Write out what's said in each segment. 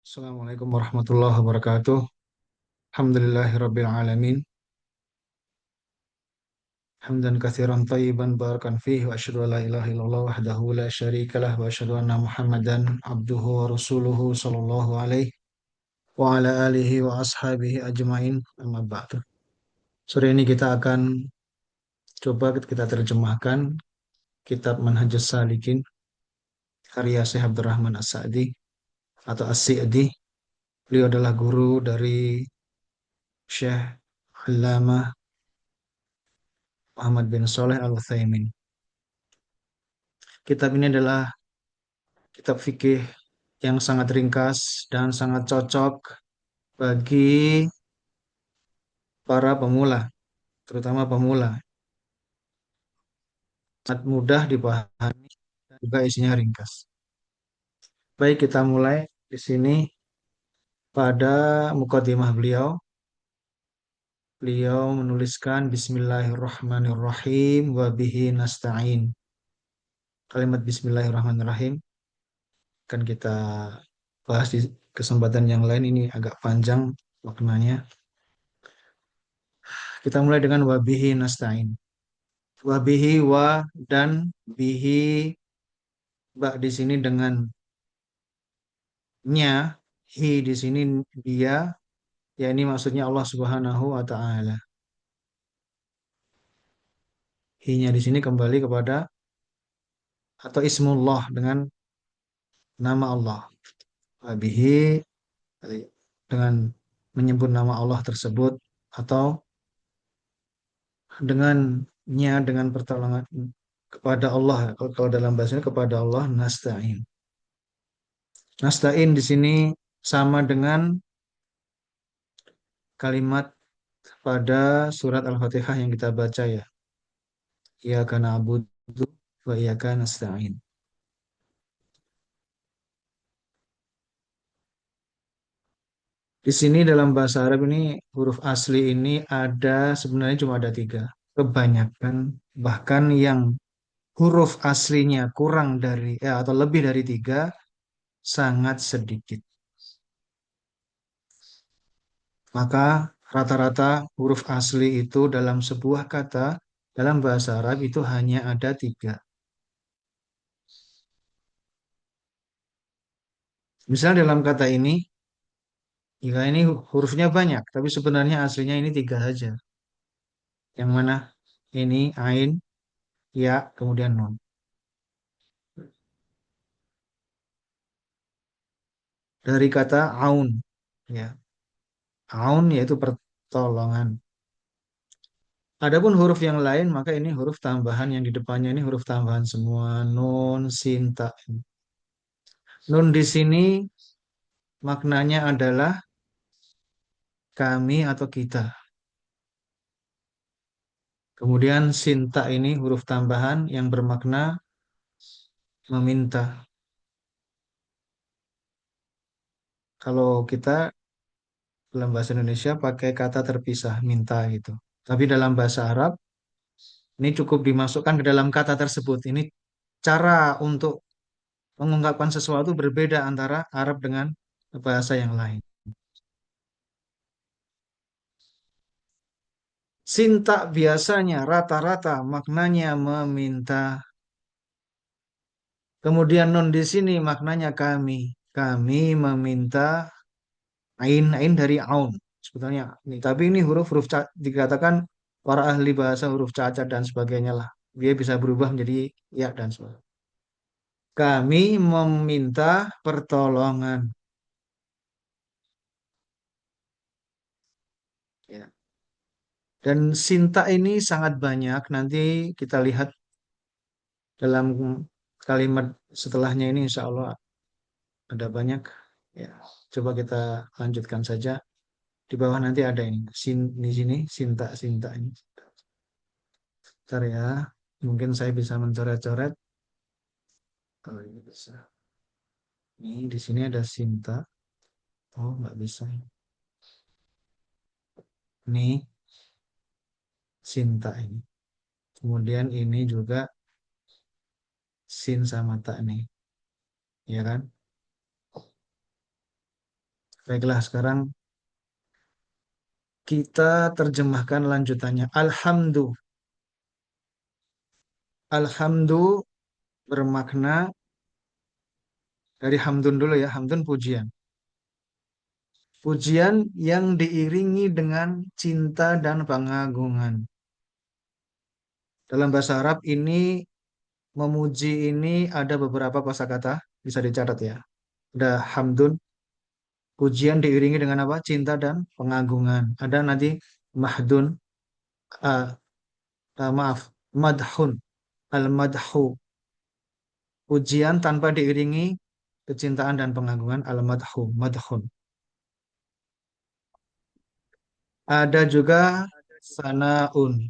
Assalamualaikum warahmatullahi wabarakatuh. Alhamdulillahirabbil alamin. Hamdan katsiran thayyiban barakan fihi wa asyhadu an la ilaha illallah wahdahu la syarikalah wa asyhadu anna Muhammadan abduhu wa rasuluhu sallallahu alaihi wa ala alihi wa ashabihi ajmain. Amma ba'du. Sore ini kita akan coba kita terjemahkan kitab Manhajus Salikin karya Syekh Abdurrahman As-Sa'di atau As-Sa'di. Beliau adalah guru dari Syekh Allamah Muhammad bin Shalih Al-Utsaimin. Kitab ini adalah kitab fikih yang sangat ringkas dan sangat cocok bagi para pemula, terutama pemula. Sangat mudah dipahami dan juga isinya ringkas. Baik, kita mulai di sini pada mukadimah beliau. Beliau menuliskan Bismillahirrahmanirrahim wa bihi nasta'in. Kalimat Bismillahirrahmanirrahim kan kita bahas di kesempatan yang lain, ini agak panjang maknanya. Kita mulai dengan wabihi nasta'in. Wabihi wa dan bihi ba di sini dengan nya, hi di sini dia, ya ini maksudnya Allah Subhanahu wa taala. Hi-nya di sini kembali kepada atau ismullah dengan nama Allah. Wabihi dengan menyebut nama Allah tersebut atau dengannya dengan pertolongan kepada Allah. Kalau dalam bahasa ini kepada Allah nasta'in. Nasta'in di sini sama dengan kalimat pada surat Al-Fatihah yang kita baca ya. Iyyaka na'budu wa iyyaka nasta'in. Di sini dalam bahasa Arab ini huruf asli ini ada sebenarnya cuma ada tiga. Kebanyakan bahkan yang huruf aslinya kurang dari atau lebih dari tiga sangat sedikit. Maka rata-rata huruf asli itu dalam sebuah kata dalam bahasa Arab itu hanya ada tiga. Misal dalam kata ini, ya ini hurufnya banyak, tapi sebenarnya aslinya ini tiga saja. Yang mana? Ini ain, ya, kemudian nun. Dari kata aun, ya. Aun yaitu pertolongan. Adapun huruf yang lain, maka ini huruf tambahan yang di depannya ini huruf tambahan semua. Nun, sin, ta. Nun di sini maknanya adalah kami atau kita. Kemudian sinta ini huruf tambahan yang bermakna meminta. Kalau kita dalam bahasa Indonesia pakai kata terpisah, minta gitu. Tapi dalam bahasa Arab, ini cukup dimasukkan ke dalam kata tersebut. Ini cara untuk mengungkapkan sesuatu berbeda antara Arab dengan bahasa yang lain. Sinta biasanya rata-rata maknanya meminta. Kemudian nun di sini maknanya kami. Kami meminta ain dari aun. Sebetulnya ini. Tapi ini huruf-huruf dikatakan para ahli bahasa huruf cacat dan sebagainya lah. Dia bisa berubah menjadi ya dan sebagainya. Kami meminta pertolongan. Ya. Dan sinta ini sangat banyak. Nanti kita lihat dalam kalimat setelahnya ini insya Allah ada banyak. Ya, coba kita lanjutkan saja. Di bawah nanti ada ini. Di sini sinta ini. Bentar ya. Mungkin saya bisa mencoret-coret. Kalau ini bisa. Ini di sini ada sinta. Oh, nggak bisa. Ini sinta ini. Kemudian ini juga sin sama ta nih. Ya kan? Baiklah, sekarang kita terjemahkan lanjutannya. Alhamdu bermakna dari hamdun dulu ya. Hamdun pujian. Pujian yang diiringi dengan cinta dan pengagungan. Dalam bahasa Arab ini memuji ini ada beberapa kosakata bisa dicatat ya. Ada hamdun, pujian diiringi dengan apa? Cinta dan pengagungan. Ada nanti mahdun, ah, maaf, madhun, al-madhu. Pujian tanpa diiringi kecintaan dan pengagungan al-madhu, madhun. Ada juga sanaun.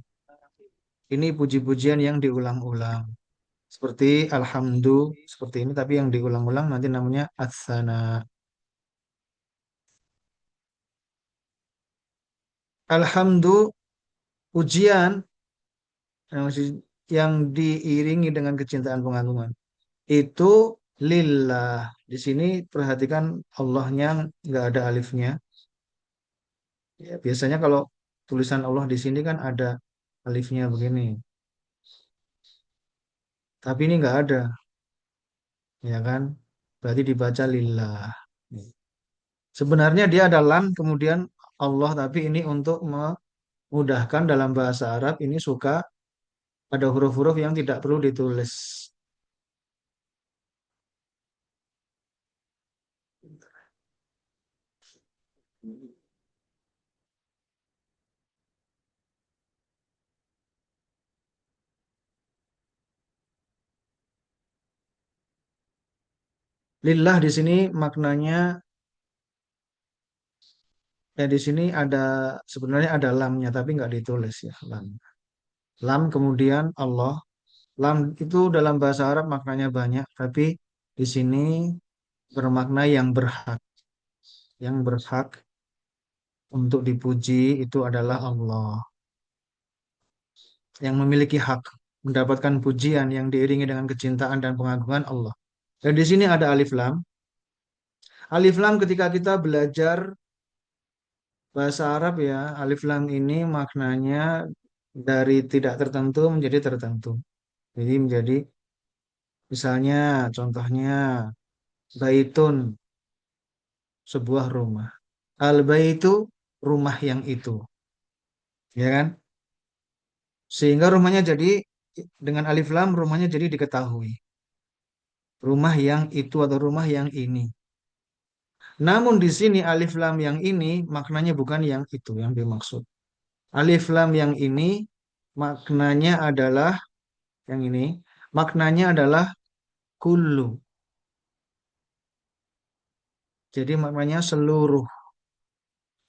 Ini puji-pujian yang diulang-ulang. Seperti alhamdu, seperti ini tapi yang diulang-ulang nanti namanya as-sana. Alhamdu, pujian yang diiringi dengan kecintaan pengagungan. Itu lillah. Di sini perhatikan Allahnya nggak ada alifnya. Ya, biasanya kalau tulisan Allah di sini kan ada alifnya begini. Tapi ini nggak ada, ya kan? Berarti dibaca lillah. Sebenarnya dia ada lam, kemudian Allah, tapi ini untuk memudahkan dalam bahasa Arab, ini suka ada huruf-huruf yang tidak perlu ditulis. Lillah di sini maknanya, ya di sini ada, sebenarnya ada lamnya, tapi nggak ditulis ya, lam. Lam kemudian Allah. Lam itu dalam bahasa Arab maknanya banyak, tapi di sini bermakna yang berhak. Yang berhak untuk dipuji itu adalah Allah. Yang memiliki hak mendapatkan pujian yang diiringi dengan kecintaan dan pengagungan Allah. Dan di sini ada alif lam. Alif lam ketika kita belajar bahasa Arab ya, alif lam ini maknanya dari tidak tertentu menjadi tertentu. Jadi menjadi misalnya contohnya baitun, sebuah rumah. Al baitu, rumah yang itu, ya kan? Sehingga rumahnya jadi dengan alif lam rumahnya jadi diketahui. Rumah yang itu atau rumah yang ini. Namun di sini alif lam yang ini maknanya bukan yang itu yang dimaksud. Alif lam yang ini maknanya adalah yang ini. Maknanya adalah kullu. Jadi maknanya seluruh.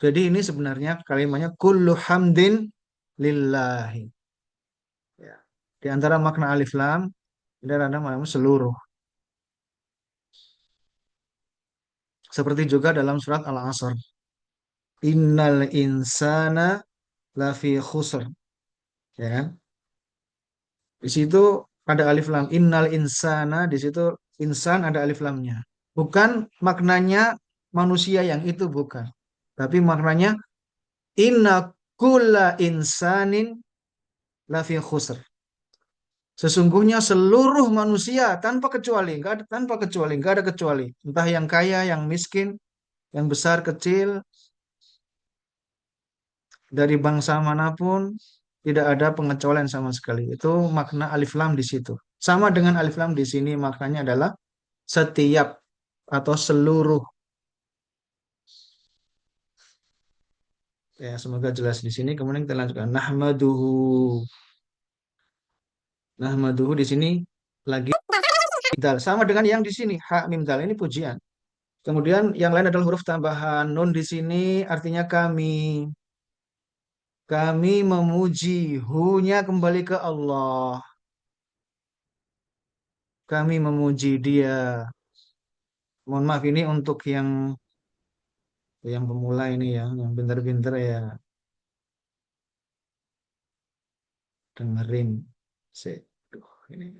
Jadi ini sebenarnya kalimatnya kullu hamdin lillahi. Ya. Di antara makna alif lam ini ada makna seluruh. Seperti juga dalam surat Al-Asr. Innal insana lafi khusr. Ya kan? Di situ ada alif lam. Innal insana, di situ insan ada alif lamnya. Bukan maknanya manusia yang itu, bukan. Tapi maknanya inna kulla insanin lafi khusr. Sesungguhnya seluruh manusia tanpa kecuali, enggak ada, tanpa kecuali, enggak ada kecuali. Entah yang kaya, yang miskin, yang besar, kecil, dari bangsa manapun, tidak ada pengecualian sama sekali. Itu makna alif lam di situ. Sama dengan alif lam di sini maknanya adalah setiap atau seluruh. Ya, semoga jelas di sini. Kemudian kita lanjutkan. Nahmaduhu. Nahmaduhu di sini lagi dal. Sama dengan yang di sini. Ha mim dal ini pujian. Kemudian yang lain adalah huruf tambahan. Nun di sini artinya kami. Kami memuji. Hu-nya kembali ke Allah. Kami memuji dia. Mohon maaf ini untuk yang pemula ini ya, yang pintar-pintar ya dengerin. Duh, ini.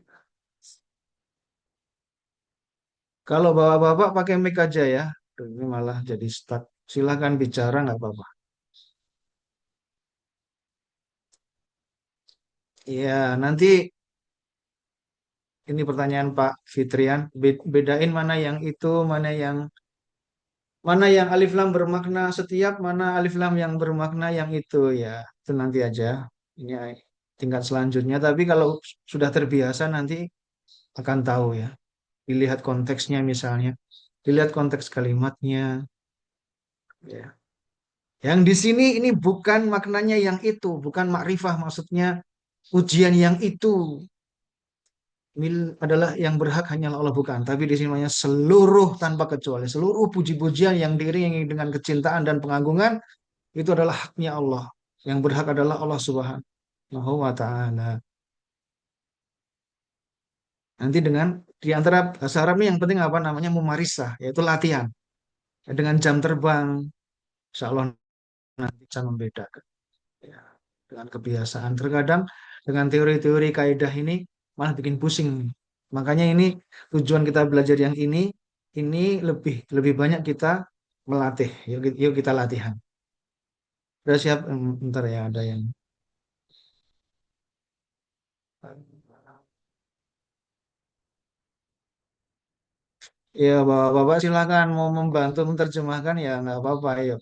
Kalau bapak-bapak pakai mic aja ya. Ini malah jadi stuck. Silahkan bicara, nggak apa-apa. Iya, nanti ini pertanyaan Pak Fitrian. Bedain mana yang itu, mana yang alif lam bermakna setiap, mana alif lam yang bermakna yang itu ya. Itu nanti aja. Ini tingkat selanjutnya. Tapi kalau sudah terbiasa nanti akan tahu ya. Dilihat konteksnya misalnya. Dilihat konteks kalimatnya. Ya. Yang di sini ini bukan maknanya yang itu, bukan makrifah maksudnya ujian yang itu adalah yang berhak hanyalah Allah bukan, tapi di sini namanya seluruh tanpa kecuali seluruh puji-pujian yang diiringi dengan kecintaan dan pengagungan itu adalah haknya Allah. Yang berhak adalah Allah Subhanahu wa taala. Nanti dengan di antara bahasa Arab ini yang penting apa namanya mumarisah, yaitu latihan. Dengan jam terbang, insya Allah nanti bisa membedakan. Ya, dengan kebiasaan. Terkadang dengan teori-teori kaidah ini malah bikin pusing. Makanya ini tujuan kita belajar yang ini lebih lebih banyak kita melatih. Yuk kita latihan. Udah siap? Bentar ya ada yang. Ya bapak-bapak silakan mau membantu menerjemahkan ya nggak apa-apa. Ayo,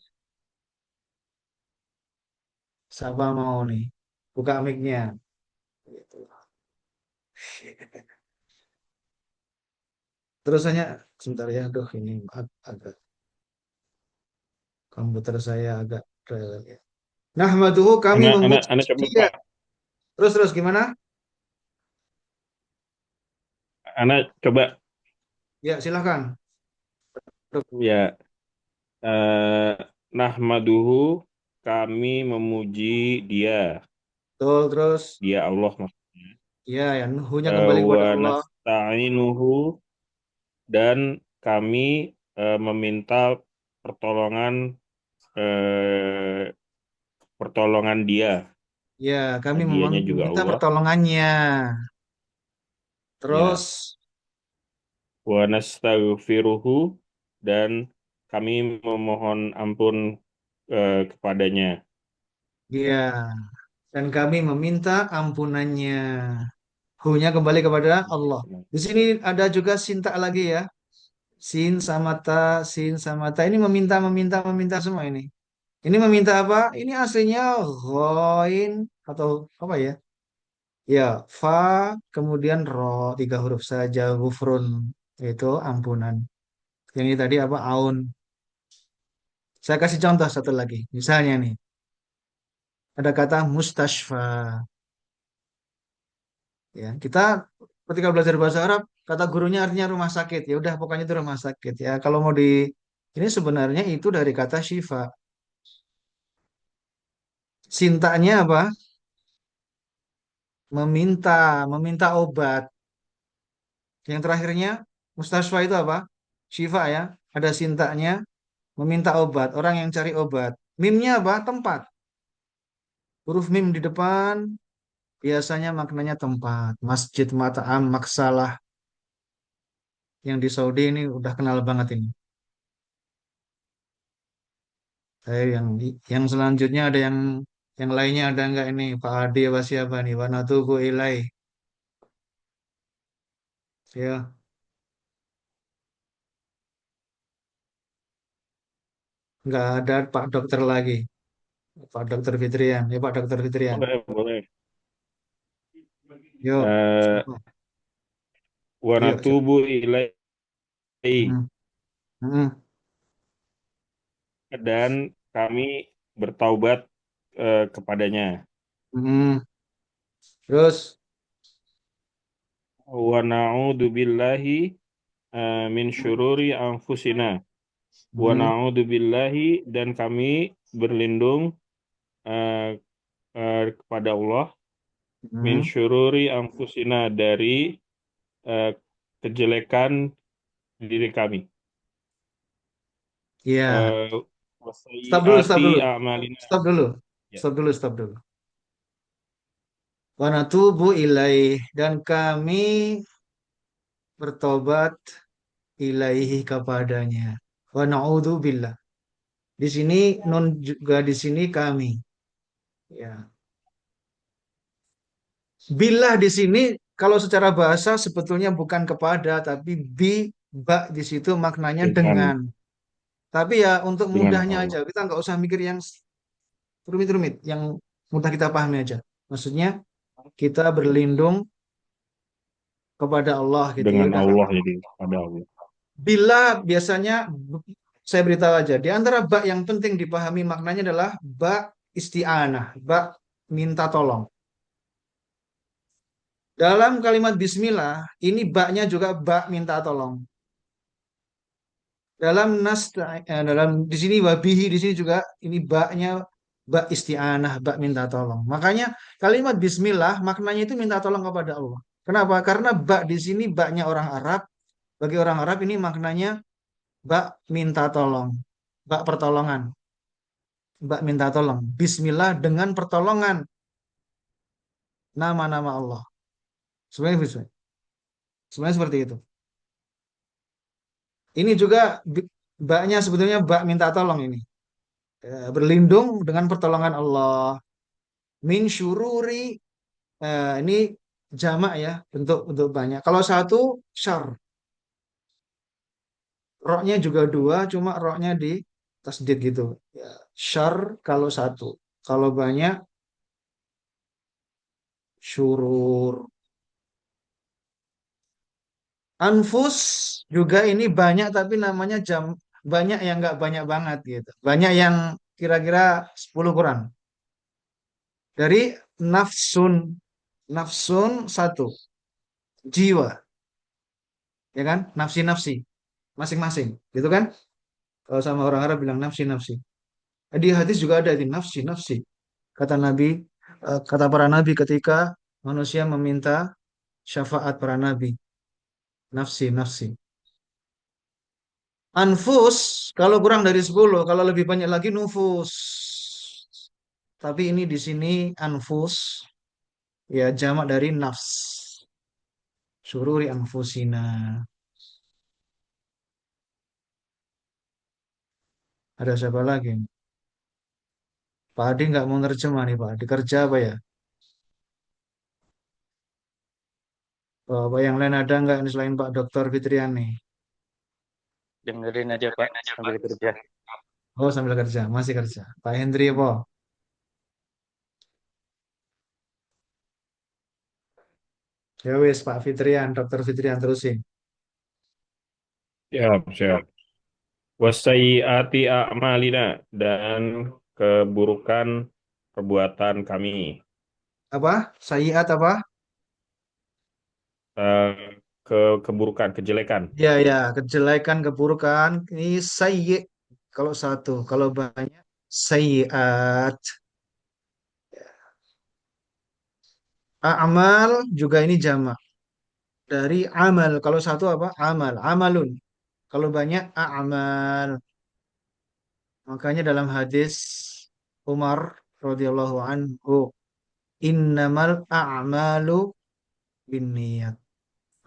siapa mau nih? Buka mic-nya. Gitu. Terus hanya sebentar ya, aduh ini agak komputer saya agak rel ya. Nahmaduhu kami memuji Anak coba dia. Pak. Terus terus gimana? Anak coba Ya silakan. ya. eh, Nahmaduhu, kami memuji dia, Betul terus. dia Allah maksudnya. Ya ya nuhunya kembali kepada Wa Allah. nasta'inuhu, dan kami meminta pertolongan, eh, pertolongan dia. Ya kami Nah, dianya juga meminta Allah. pertolongannya. Ya, Terus wa nastaghfiruhu, dan kami memohon ampun kepadanya. ya dan kami meminta ampunannya. Hunya kembali kepada Allah. Di sini ada juga sinta lagi ya. Sin sama ta. Ini meminta, meminta, meminta semua ini. Ini meminta apa? Ini aslinya ghain atau apa ya? Ya, fa kemudian ro tiga huruf saja gufrun itu ampunan. Yang ini tadi apa? Aun. Saya kasih contoh satu lagi. Misalnya nih, ada kata mustashfa. Ya, kita ketika belajar bahasa Arab, kata gurunya artinya rumah sakit. Ya udah, pokoknya itu rumah sakit. Ya, kalau mau ini sebenarnya itu dari kata shifa. Sintanya apa? Meminta, meminta obat. Yang terakhirnya mustashfa itu apa? Shifa ya. Ada sintanya, meminta obat. Orang yang cari obat. Mimnya apa? Tempat. Huruf mim di depan biasanya maknanya tempat. Masjid, mat'am, maksalah. Yang di Saudi ini udah kenal banget ini. Saya yang selanjutnya ada yang lainnya ada nggak ini Pak Ade apa siapa nih? Wanatubu ilai. Ya, nggak ada Pak Dokter lagi. Pak Dokter Fitrian. Ya Pak Dokter Fitrian. Boleh, boleh. Yuk, Eh, siapa? wa Yuk, siapa? natubu ilaihi, Mhm. Mhm. dan kami bertaubat kepadanya. Mhm. Terus, Wa na'udzu billahi min syururi anfusina. Wa mhm. na'udzu billahi, dan kami berlindung eh, kepada Allah, min Mhm. syururi anfusina, dari eh, kejelekan diri kami. Ya, Eh, stop dulu, stop Wasayyiati dulu. a'malina. Stop dulu. Ya. Stop dulu, stop dulu. Wanatubu ilaih dan kami bertobat ilaihi kepadanya. Wa na'udzubillah. Di sini nun juga di sini kami. Ya. Billah di sini kalau secara bahasa sebetulnya bukan kepada tapi ba di situ maknanya Dengan dengan. Tapi ya untuk mudahnya Allah. aja kita nggak usah mikir yang rumit-rumit, yang mudah kita pahami aja. Maksudnya kita berlindung kepada Allah gitu ya Dengan udah. Allah jadi pada Allah. Bila biasanya saya beritahu aja di antara ba yang penting dipahami maknanya adalah ba isti'anah, ba minta tolong. Dalam kalimat bismillah ini baknya juga ba minta tolong. Dalam di sini wabihi di sini juga ini baknya bak isti'anah, bak minta tolong. Makanya kalimat bismillah maknanya itu minta tolong kepada Allah. Kenapa? Karena bak di sini baknya orang Arab. Bagi orang Arab ini maknanya bak minta tolong, bak pertolongan, bak minta tolong. Bismillah dengan pertolongan nama-nama Allah. Sebenarnya sebenarnya seperti itu. Ini juga baknya sebetulnya bak minta tolong ini. Berlindung dengan pertolongan Allah. Min syururi ini jamak ya bentuk banyak. Kalau satu syar, roknya juga dua, cuma roknya di tasdid gitu. Ya, syar kalau satu, kalau banyak syurur. Anfus juga ini banyak tapi namanya banyak yang nggak banyak banget gitu. Banyak yang kira-kira 10 kurang. Dari nafsun, nafsun satu, jiwa, ya kan? Nafsi-nafsi masing-masing, gitu kan? Kalau sama orang Arab bilang nafsi-nafsi. Di hadis juga ada di nafsi-nafsi. Kata Nabi, kata para nabi ketika manusia meminta syafaat para nabi. Nafsi-nafsi. Anfus, kalau kurang dari 10, kalau lebih banyak lagi nufus. Tapi ini di sini anfus, ya jamak dari nafs. Sururi anfusina. Ada siapa lagi? Pak Adi nggak mau nerjemah nih Pak Adi. Kerja apa ya? Pak yang lain ada nggak ini selain Pak Dokter Fitrian nih? Dengerin aja Pak sambil kerja. Oh sambil kerja, masih kerja. Pak Hendri apa? Ya wis Pak Fitrian, Dokter Fitrian terusin. Siap, siap. Wassayiati a'malina dan keburukan perbuatan kami. Apa? Sayiat apa? Eh, keburukan, kejelekan. Ya ya, kejelekan, keburukan. Ini sayyi kalau satu, kalau banyak sayiat. Amal juga ini jamak. Dari amal, kalau satu apa? Amal, amalun. Kalau banyak a'mal. Makanya dalam hadis Umar radhiyallahu anhu, innamal a'malu binniyat.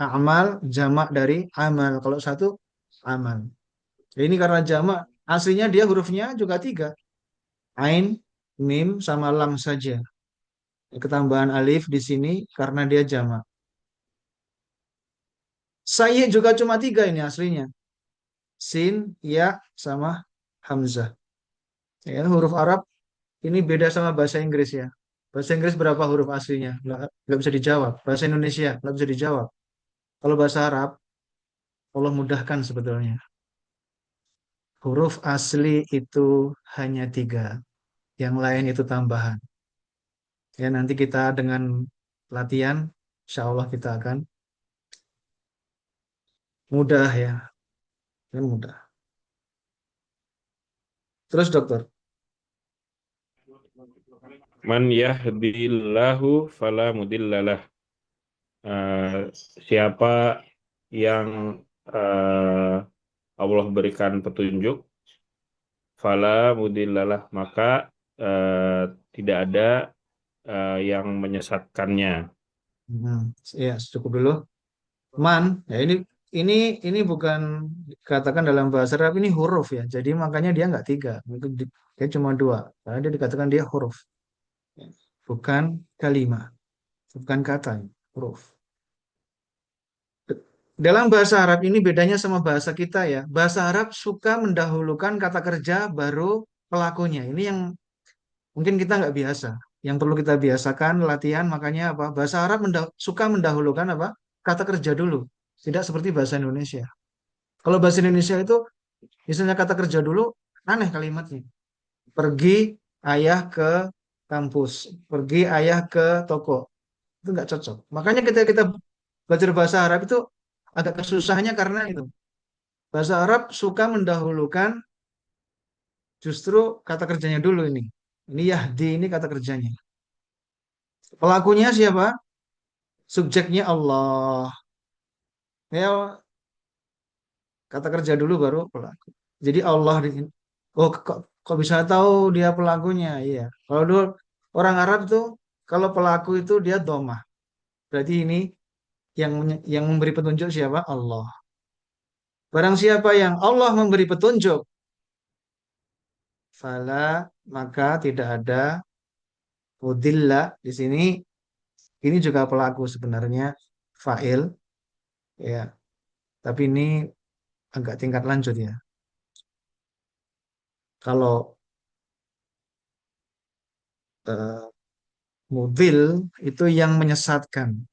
A'mal jamak dari amal. Kalau satu amal. Ini karena jamak, aslinya dia hurufnya juga tiga. Ain, mim, sama lam saja. Ketambahan alif di sini karena dia jamak. Sayyi juga cuma tiga ini aslinya. Sin, ya, sama hamzah. Ya, huruf Arab ini beda sama bahasa Inggris ya. Bahasa Inggris berapa huruf aslinya? Nggak bisa dijawab. Bahasa Indonesia nggak bisa dijawab. Kalau bahasa Arab, Allah mudahkan sebetulnya. Huruf asli itu hanya tiga. Yang lain itu tambahan. Ya, nanti kita dengan latihan, insya Allah kita akan mudah ya. Kan mudah. Terus dokter. Man yahdillahu fala mudhillalah. Siapa yang eh, Allah berikan petunjuk, fala mudhillalah, maka eh, tidak ada yang menyesatkannya. Hmm, ya, cukup dulu. Man, ya ini ini bukan dikatakan dalam bahasa Arab, ini huruf ya. Jadi makanya dia nggak tiga, mungkin dia cuma dua. Karena dia dikatakan dia huruf, bukan kalimat, bukan kata, huruf. Dalam bahasa Arab ini bedanya sama bahasa kita ya. Bahasa Arab suka mendahulukan kata kerja baru pelakunya. Ini yang mungkin kita nggak biasa. Yang perlu kita biasakan latihan, makanya apa? Bahasa Arab suka mendahulukan apa? Kata kerja dulu. Tidak seperti bahasa Indonesia. Kalau bahasa Indonesia itu misalnya kata kerja dulu, aneh kalimatnya. Pergi ayah ke kampus, pergi ayah ke toko. Itu nggak cocok. Makanya kita belajar bahasa Arab itu agak kesusahannya karena itu. Bahasa Arab suka mendahulukan justru kata kerjanya dulu ini. Ini Yahdi, ini kata kerjanya. Pelakunya siapa? Subjeknya Allah. Ya, kata kerja dulu baru pelaku. Jadi Allah oh kok bisa tahu dia pelakunya? Iya. Kalau dulu orang Arab tuh kalau pelaku itu dia domah. Berarti ini yang memberi petunjuk siapa? Allah. Barang siapa yang Allah memberi petunjuk, fala maka tidak ada mudilla di sini. Ini juga pelaku sebenarnya fa'il ya. Tapi ini agak tingkat lanjut ya. Kalau eh, mudil itu yang menyesatkan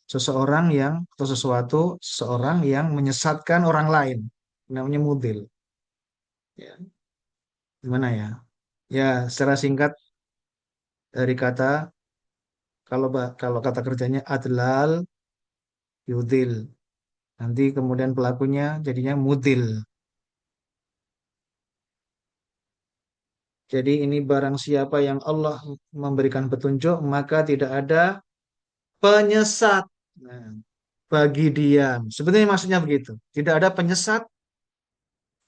seseorang yang atau seseorang yang menyesatkan orang lain namanya mudil ya gimana ya ya secara singkat dari kata kalau kata kerjanya adlal yudil nanti kemudian pelakunya jadinya mudil jadi ini barang siapa yang Allah memberikan petunjuk maka tidak ada penyesat nah, bagi dia sebetulnya maksudnya begitu tidak ada penyesat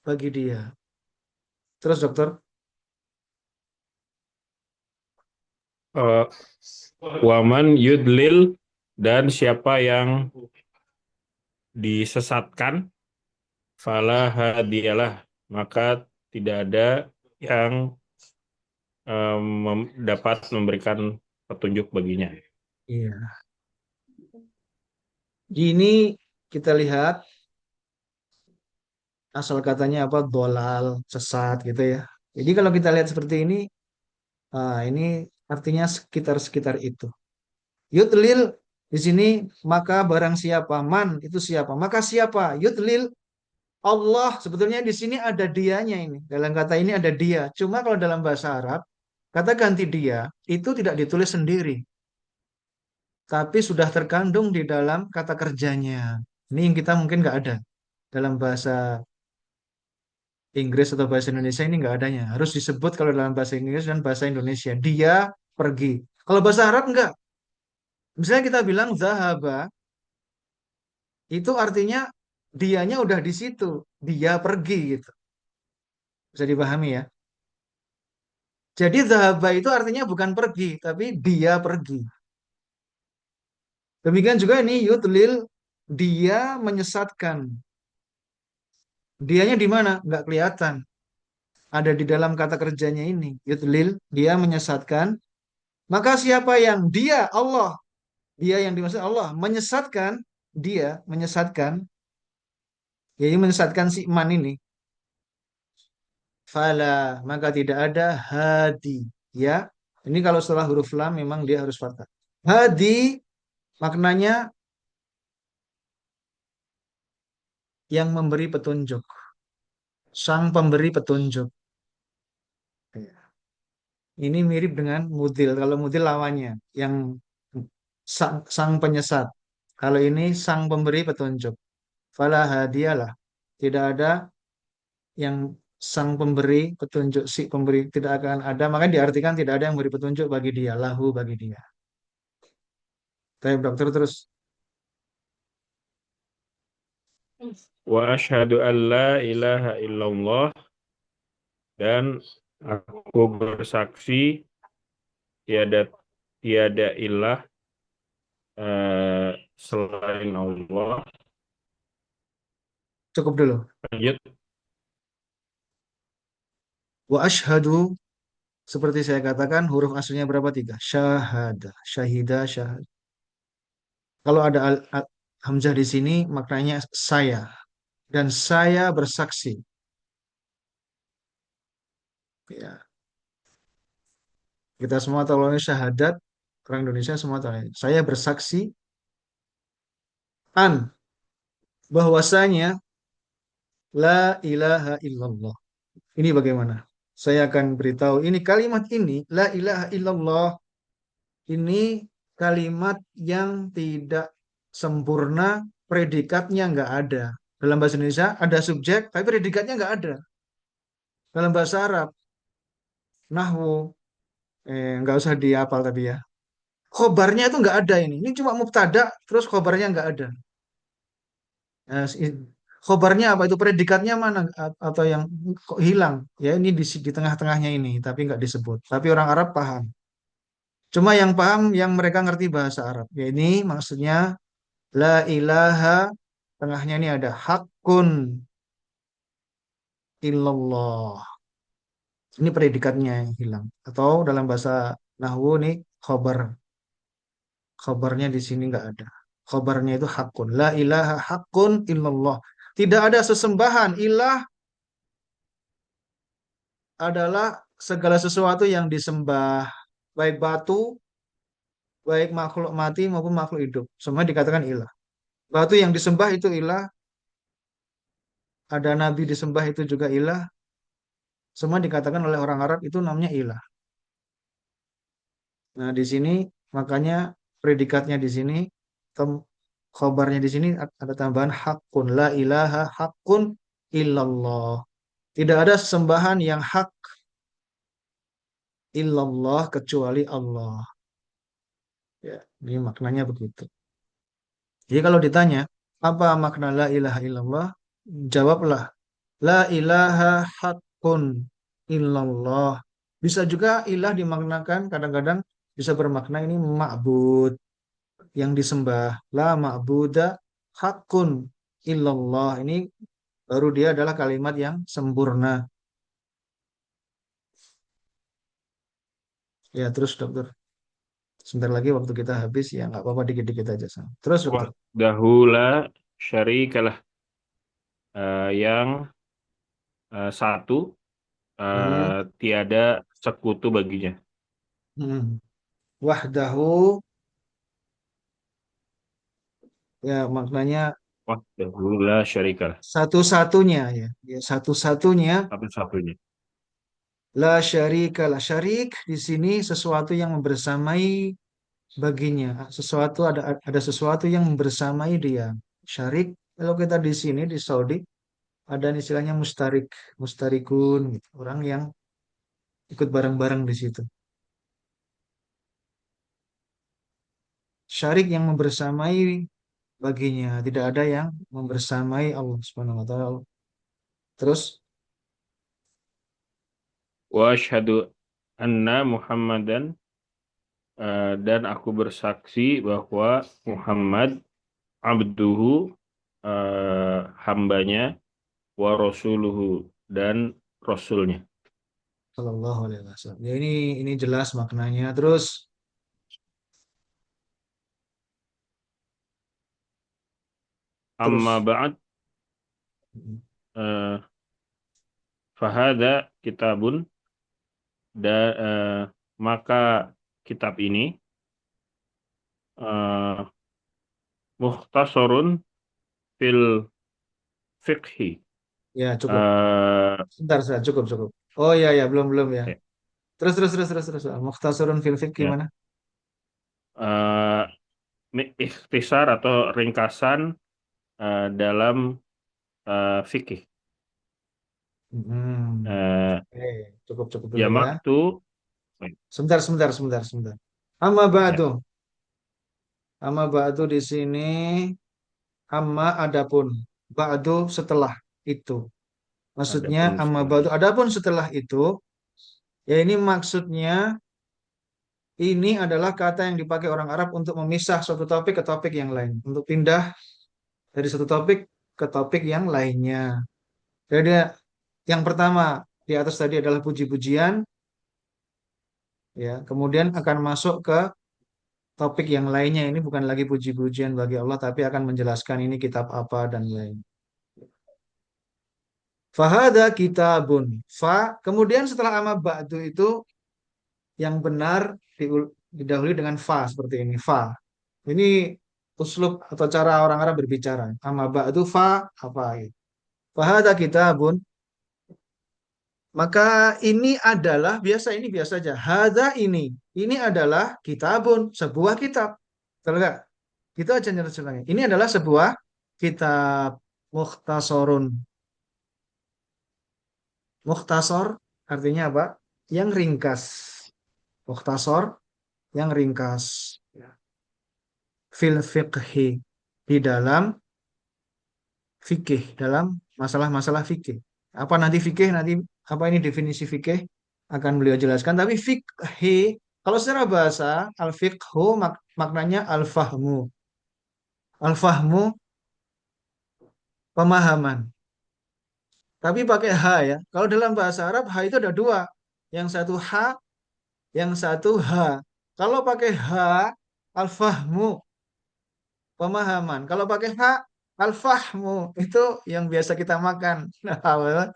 bagi dia terus dokter. Eh, Waman yudlil, dan siapa yang disesatkan, fala hadiyalah, maka tidak ada yang dapat memberikan petunjuk baginya. Iya. Ini kita lihat asal katanya apa dolal, sesat gitu ya. Jadi kalau kita lihat seperti ini artinya sekitar-sekitar itu. Yudlil di sini maka barang siapa, man itu siapa, maka siapa, yudlil Allah sebetulnya di sini ada dianya ini. Dalam kata ini ada dia. Cuma kalau dalam bahasa Arab, kata ganti dia itu tidak ditulis sendiri, tapi sudah terkandung di dalam kata kerjanya. Ini yang kita mungkin nggak ada dalam bahasa Inggris atau bahasa Indonesia ini nggak adanya. Harus disebut kalau dalam bahasa Inggris dan bahasa Indonesia. Dia pergi. Kalau bahasa Arab enggak. Misalnya kita bilang zahaba, itu artinya dianya udah di situ. Dia pergi gitu. Bisa dipahami ya. Jadi zahaba itu artinya bukan pergi, tapi dia pergi. Demikian juga ini yudlil, dia menyesatkan. Dianya di mana? Nggak kelihatan. Ada di dalam kata kerjanya ini. Yudlil, dia menyesatkan. Maka siapa yang dia, Allah, dia yang dimaksud Allah menyesatkan dia menyesatkan jadi menyesatkan si iman ini fala maka tidak ada hadi ya ini kalau setelah huruf lam memang dia harus fathah hadi maknanya yang memberi petunjuk sang pemberi petunjuk ini mirip dengan mudil kalau mudil lawannya yang sang penyesat kalau ini sang pemberi petunjuk fala hadiyalah tidak ada yang sang pemberi petunjuk si pemberi tidak akan ada maka diartikan tidak ada yang memberi petunjuk bagi dia lahu bagi dia. Tapi dokter terus Wa asyhadu an la ilaha illallah, dan aku bersaksi tiada tiada ilah selain Allah, Cukup dulu. Lanjut. Wa ashhadu, seperti saya katakan, huruf aslinya berapa? Tiga. Syahada, syahida, syahada. Kalau ada hamzah di sini, maknanya saya. Dan saya bersaksi. Ya, kita semua tahu ini syahadat. Orang Indonesia semua tahu ini. Saya bersaksi an bahwasanya la ilaha illallah. Ini bagaimana? Saya akan beritahu ini kalimat ini la ilaha illallah ini kalimat yang tidak sempurna, predikatnya nggak ada. Dalam bahasa Indonesia ada subjek, tapi predikatnya nggak ada. Dalam bahasa Arab, nahwu, nggak usah dihafal tapi ya. Khobarnya itu nggak ada ini. Ini cuma mubtada, terus khobarnya nggak ada. Nah, khobarnya apa itu predikatnya mana atau yang kok hilang? Ya ini di tengah-tengahnya ini, tapi nggak disebut. Tapi orang Arab paham. Cuma yang paham yang mereka ngerti bahasa Arab. Ya ini maksudnya la ilaha, tengahnya ini ada hakun illallah. Ini predikatnya yang hilang. Atau dalam bahasa Nahwu nih khobar. Khobarnya di sini nggak ada. Khobarnya itu hakun. La ilaha hakun illallah. Tidak ada sesembahan. Ilah adalah segala sesuatu yang disembah. Baik batu, baik makhluk mati maupun makhluk hidup. Semua dikatakan ilah. Batu yang disembah itu ilah. Ada nabi disembah itu juga ilah. Semua dikatakan oleh orang Arab itu namanya ilah. Nah, di sini makanya predikatnya di sini tem- khobarnya di sini ada tambahan hakun la ilaha hakun illallah. Tidak ada sembahan yang hak illallah kecuali Allah. Ya, ini maknanya begitu. Jadi kalau ditanya apa makna la ilaha illallah, jawablah la ilaha hakun illallah. Bisa juga ilah dimaknakan kadang-kadang bisa bermakna ini ma'bud yang disembah. La ma'buda hakun illallah. Ini baru dia adalah kalimat yang sempurna. Ya, terus dokter. Sebentar lagi waktu kita habis ya nggak apa-apa dikit-dikit aja. Sam. Terus dokter. Wahdahu la syarikalah. Yang satu, Hmm, tiada sekutu baginya. hmm. Wahdahu ya maknanya Wahdahu la syarikalah. satu-satunya ya. Ya satu-satunya Satu-satunya. la syarika la syarik di sini sesuatu yang membersamai baginya. Sesuatu ada sesuatu yang membersamai dia. Syarik kalau kita di sini di Saudi ada istilahnya mustarik, mustarikun gitu. Orang yang ikut bareng-bareng di situ. Syarik yang membersamai baginya, tidak ada yang membersamai Allah Subhanahu wa taala. Terus Wa asyhadu anna Muhammadan, dan aku bersaksi bahwa Muhammad abduhu, hambanya, wa rasuluhu, dan rasulnya. sallallahu alaihi wasallam. Ya ini jelas maknanya. Terus Amma ba'd, uh, fahada kitabun, maka kitab ini uh, mukhtasarun fil fiqhi. ya cukup. Uh, Sebentar, cukup cukup. Oh ya ya belum ya. ya, Terus. Mukhtasarun fil fiqh ya. gimana? Uh, ikhtisar atau ringkasan dalam fikih. Hmm. Uh, Oke, cukup dulu ya. Yamaktu, Sebentar. Amma ya, ba'du. Amma ba'du di sini amma adapun ba'du setelah itu. Maksudnya adapun amma setelah ba'du itu. adapun setelah itu ya ini maksudnya ini adalah kata yang dipakai orang Arab untuk memisah suatu topik ke topik yang lain. Untuk pindah dari satu topik ke topik yang lainnya. Jadi yang pertama di atas tadi adalah puji-pujian, ya. Kemudian akan masuk ke topik yang lainnya. Ini bukan lagi puji-pujian bagi Allah, tapi akan menjelaskan ini kitab apa dan lain. Fahada kitabun. Kemudian setelah amma ba'du itu yang benar didahului dengan fa seperti ini. Fa. Ini uslub atau cara orang Arab berbicara. Amma ba'du fa apa itu. Fahada kitabun. Maka ini adalah ini biasa aja. Hada ini adalah kitabun, sebuah kitab. Betul nggak? Itu aja nyerang. Ini adalah sebuah kitab mukhtasarun. Mukhtasar artinya apa? Yang ringkas. Mukhtasar yang ringkas. Ya. Fil fiqhi di dalam fikih, dalam masalah-masasalah fikih. Apa nanti fikih nanti apa ini definisi fikih akan beliau jelaskan. Tapi fikhi kalau secara bahasa al-fiqhu maknanya al-fahmu. Al-fahmu pemahaman. Tapi pakai ha ya. Kalau dalam bahasa Arab ha itu ada dua. Yang satu ha, yang satu ha. Kalau pakai ha, al-fahmu pemahaman. Kalau pakai ha, al-fahmu itu yang biasa kita makan. Nah,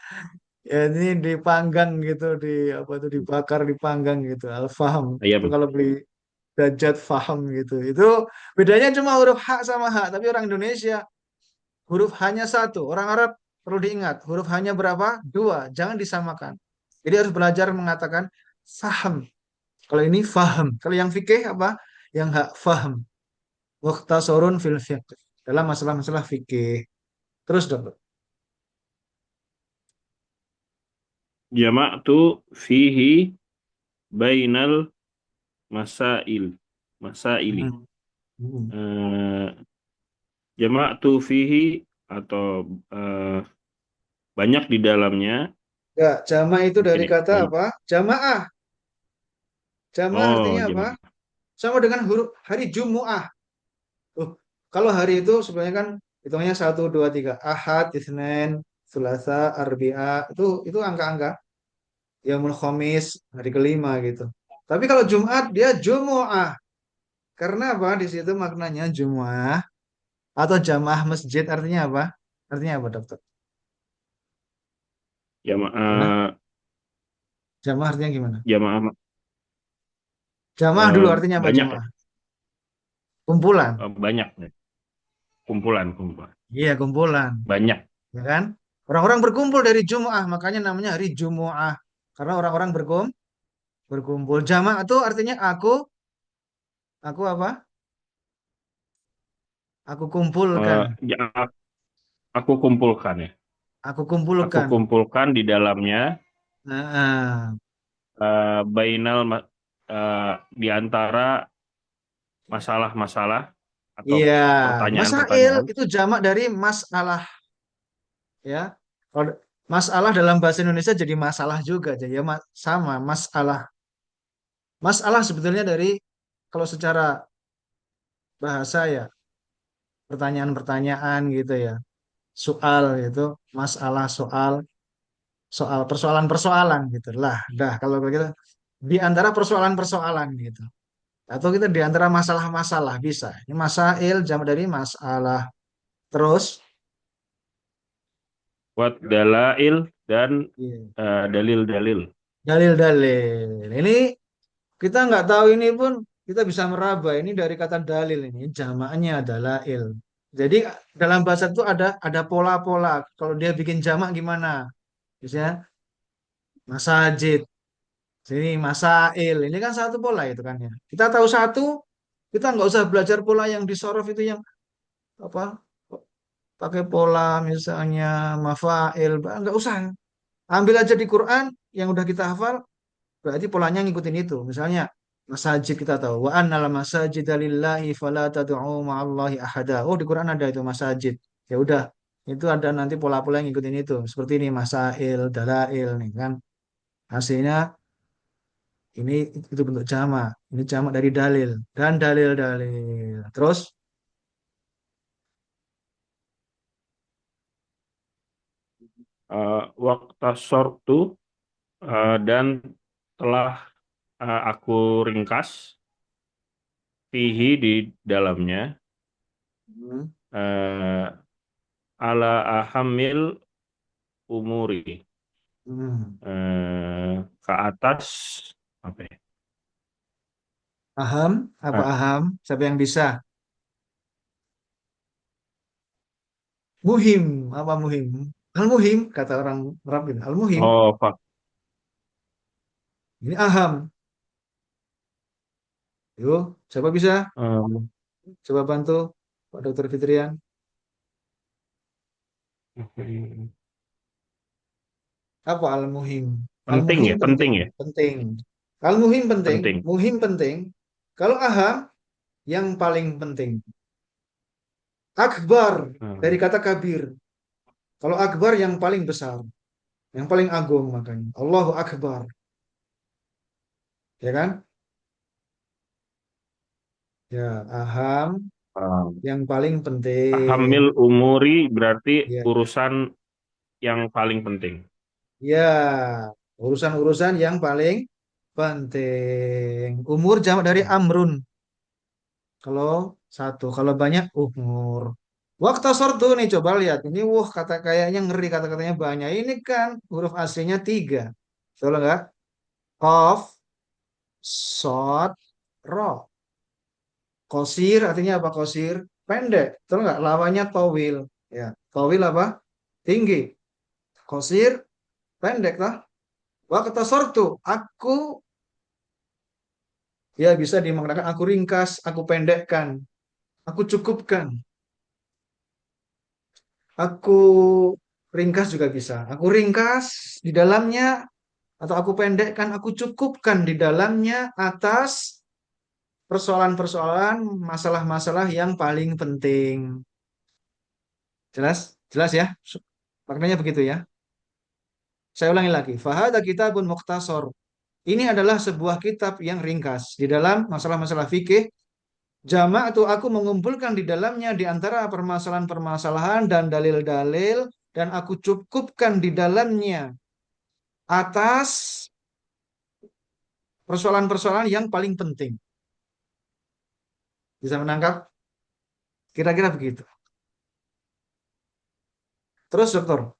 ya ini dipanggang gitu, di apa tuh dibakar, dipanggang gitu. Al-fahm. Itu Ayam. kalau beli dajat faham gitu. Itu bedanya cuma huruf ha sama ha. Tapi orang Indonesia huruf hanya satu. Orang Arab perlu diingat, huruf hanya berapa? Dua. Jangan disamakan. Jadi harus belajar mengatakan faham. Kalau ini faham. Kalau yang fikih apa? Yang hak faham. Mukhtasarun fil fiqh. Dalam masalah-masalah fikih. Terus dong. Jama'tu fihi bainal masail. Masaili. Hmm. Hmm. Eh, jama'tu fihi atau eh, banyak di dalamnya. Ya, jama' itu Mungkin dari ya. kata apa? Jamaah. Jama' Oh, artinya apa? jamaah. Sama dengan huruf hari Jumu'ah. Tuh, kalau hari itu sebenarnya kan hitungannya satu, dua, tiga. Ahad, Isnin, Selasa, Arbi'a. Itu angka-angka. Yaumul Khamis, hari kelima gitu. Tapi kalau Jumat dia Jumu'ah. Karena apa? Di situ maknanya Jumu'ah atau jamaah masjid artinya apa? Artinya apa, dokter? Gimana? Jamaah, Jamaah artinya gimana? jamaah Jamaah dulu artinya apa banyak ya. jamaah? Kumpulan. Banyak ya. Kumpulan, kumpulan. Iya, kumpulan. Banyak. Ya kan? Orang-orang berkumpul dari Jumu'ah, makanya namanya hari Jumu'ah. Karena orang-orang berkumpul. Jamaah itu artinya aku apa? Aku kumpulkan. Eh, ya, aku kumpulkan ya. Aku Aku kumpulkan. kumpulkan di dalamnya Nah, bainal di antara masalah-masalah atau iya, masail pertanyaan-pertanyaan. itu jamak dari masalah ya. Kalau masalah dalam bahasa Indonesia jadi masalah juga, jadi ya sama masalah. Masalah sebetulnya dari kalau secara bahasa ya pertanyaan-pertanyaan gitu ya. Soal gitu, masalah soal, soal persoalan-persoalan gitu lah. Dah kalau begitu di antara persoalan-persoalan gitu. Atau kita di antara masalah-masalah bisa. Ini masail jamak dari masalah. Terus Buat dalail dan iya, dalil-dalil. dalil-dalil. Ini kita nggak tahu ini pun kita bisa meraba ini dari kata dalil ini jamaknya adalah il. Jadi dalam bahasa itu ada pola-pola. Kalau dia bikin jamak gimana? Misalnya masajid, sini masail. Ini kan satu pola itu kan ya. Kita tahu satu, kita nggak usah belajar pola yang di sorof itu yang apa? Pakai pola misalnya mafail, nggak usah. Ambil aja di Quran yang udah kita hafal, berarti polanya ngikutin itu. Misalnya masajid kita tahu wa annal masajida lillahi fala tad'u ma'allahi ahada. Oh, di Quran ada itu masajid. Ya udah, itu ada nanti pola-pola yang ngikutin itu. Seperti ini masail, dalail nih kan. Hasilnya ini itu bentuk jamak. Ini jamak dari dalil dan dalil-dalil. Terus Waqtasortu, dan telah aku ringkas fihi di dalamnya, Hmm. eh, ala ahamil umuri, Hmm. ke atas apa ya? Aham, apa Eh, aham? Siapa yang bisa? Muhim, apa muhim? Al-muhim, kata orang Arab itu. Al-muhim, oh Pak, ini aham. Yuk, siapa bisa? em, Coba bantu Pak Dokter Fitrian. Apa al-muhim? penting Al-muhim ya, penting, penting ya, penting. Al-muhim penting, penting. muhim penting. Kalau aham, yang paling penting. Akbar, dari Hmm. kata kabir. Kalau akbar yang paling besar, yang paling agung makanya. Allahu Akbar, ya kan? Ya, aham Um, yang paling penting. Ahamil umuri berarti Ya, urusan yang paling penting. ya, urusan-urusan yang paling penting. Umur jamak dari amrun. Kalau satu, kalau banyak umur. Waktu sortu nih coba lihat ini, wah kata kayaknya ngeri kata-katanya banyak. Ini kan huruf aslinya tiga, betul nggak? Qaf, sod, ro. Kosir artinya apa kosir? Pendek, betul nggak? Lawannya towil, ya. Towil apa? Tinggi. Kosir, pendek lah. Waktu sortu, aku ya bisa dimaknakan aku ringkas, aku pendekkan, aku cukupkan. Aku ringkas juga bisa. Aku ringkas di dalamnya atau aku pendekkan, aku cukupkan di dalamnya atas persoalan-persoalan, masalah-masalah yang paling penting. Jelas? Jelas ya? Maknanya begitu ya. Saya ulangi lagi. Fahada kitabun mukhtasar. Ini adalah sebuah kitab yang ringkas. Di dalam masalah-masalah fikih, jamak atau aku mengumpulkan di dalamnya di antara permasalahan-permasalahan dan dalil-dalil, dan aku cukupkan di dalamnya atas persoalan-persoalan yang paling penting. Bisa menangkap? Kira-kira begitu. Terus, dokter.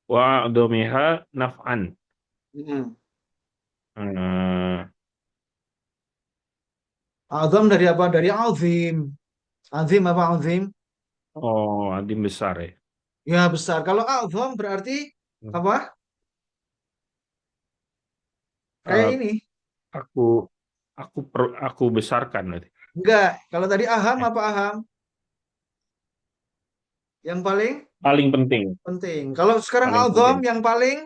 Wa domiha naf'an. Hmm. Eh, Azam dari apa? Dari azim. Azim apa azim? oh, adim besar ya. Ya besar. Kalau azam berarti apa? Kayak Eh, ini. aku aku besarkan nanti. Enggak. Kalau tadi aham Eh, apa aham? Yang paling paling penting, penting. Kalau sekarang paling azam penting. yang paling